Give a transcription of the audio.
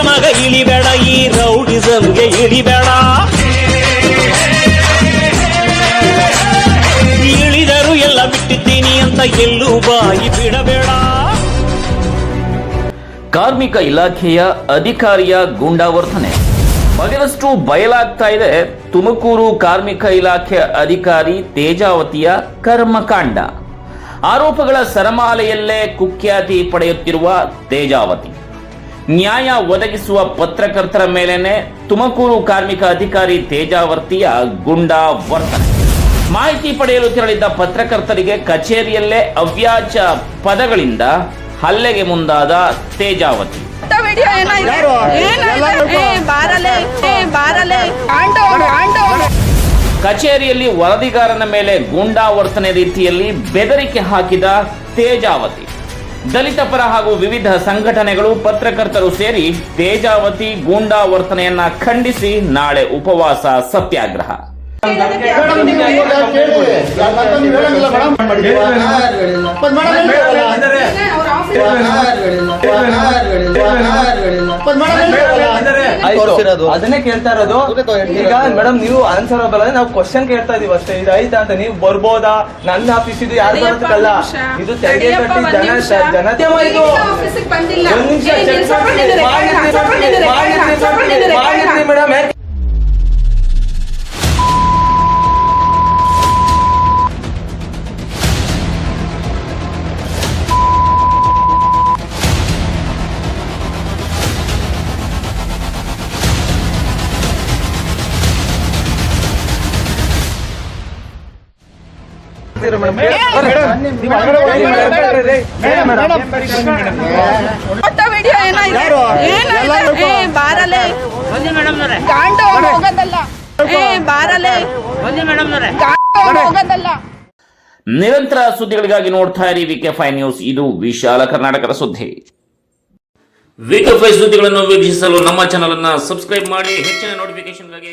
ಮಗ ಇಳಿಬೇಡ, ಈ ರೌಡಿಸಂಗೆ ಇಳಿಬೇಡ. ಇಳಿದರು ಎಲ್ಲ ಬಿಟ್ಟಿದ್ದೀನಿ ಅಂತ ಎಲ್ಲೂ ಬಾಯಿ ಬಿಡಬೇಡ. ಕಾರ್ಮಿಕ ಇಲಾಖೆಯ ಅಧಿಕಾರಿಯ ಗೂಂಡಾವರ್ತನೆ ಬಗೆದಷ್ಟು ಬಯಲಾಗ್ತಾ ಇದೆ. ತುಮಕೂರು ಕಾರ್ಮಿಕ ಇಲಾಖೆ ಅಧಿಕಾರಿ ತೇಜಾವತಿಯ ಕರ್ಮಕಾಂಡ. ಆರೋಪಗಳ ಸರಮಾಲೆಯಲ್ಲೇ ಕುಖ್ಯಾತಿ ಪಡೆಯುತ್ತಿರುವ ತೇಜಾವತಿ ನ್ಯಾಯ ಒದಗಿಸುವ ಪತ್ರಕರ್ತರ ಮೇಲೇನೆ ತುಮಕೂರು ಕಾರ್ಮಿಕ ಅಧಿಕಾರಿ ತೇಜಾವತಿಯ ಗೂಂಡಾ ವರ್ತನೆ. ಮಾಹಿತಿ ಪಡೆಯಲು ತೆರಳಿದ್ದ ಪತ್ರಕರ್ತರಿಗೆ ಕಚೇರಿಯಲ್ಲೇ ಅವ್ಯಾಜ ಪದಗಳಿಂದ ಹಲ್ಲೆಗೆ ಮುಂದಾದ ತೇಜಾವತಿ. ಕಚೇರಿಯಲ್ಲಿ ವರದಿಗಾರನ ಮೇಲೆ ಗೂಂಡಾ ವರ್ತನೆ ರೀತಿಯಲ್ಲಿ ಬೆದರಿಕೆ ಹಾಕಿದ ತೇಜಾವತಿ. ದಲಿತ ಪರ ಹಾಗೂ ವಿವಿಧ ಸಂಘಟನೆಗಳು ಪತ್ರಕರ್ತರು ಸೇರಿ ತೇಜಾವತಿ ಗೂಂಡಾ ವರ್ತನೆಯನ್ನ ಖಂಡಿಸಿ ನಾಳೆ ಉಪವಾಸ ಸತ್ಯಾಗ್ರಹ. ಅದನ್ನೇ ಕೇಳ್ತಾ ಇರೋದು. ಈಗ ಮೇಡಮ್ ನೀವು ಆನ್ಸರಬಲ್ ಅಂದ್ರೆ ನಾವು ಕ್ವಶನ್ ಕೇಳ್ತಾ ಇದೀವಿ ಅಷ್ಟೇ. ಇದು ಆಯ್ತಾ ಅಂತ ನೀವು ಬರ್ಬೋದಾ? ನನ್ನ ಆಫೀಸ್ ಇದು ಯಾರು ಬರೋದಕ್ಕಲ್ಲ, ಇದು ತೆರಿಗೆ ಕಟ್ಟಿ ಜನತೆ ಮೇಡಮ್. ನಿರಂತರ ಸುದ್ದಿಗಳಿಗಾಗಿ ನೋಡ್ತಾ ಇರಿ ವಿಕೆ5 ನ್ಯೂಸ್. ಇದು ವಿಶಾಲ ಕರ್ನಾಟಕದ ಸುದ್ದಿ. ವಿಕೆ5 ಸುದ್ದಿಗಳನ್ನು ವೀಕ್ಷಿಸಲು ನಮ್ಮ ಚಾನಲ್ ಅನ್ನು ಸಬ್ಸ್ಕ್ರೈಬ್ ಮಾಡಿ. ಹೆಚ್ಚಿನ ನೋಟಿಫಿಕೇಶನ್ಗಾಗಿ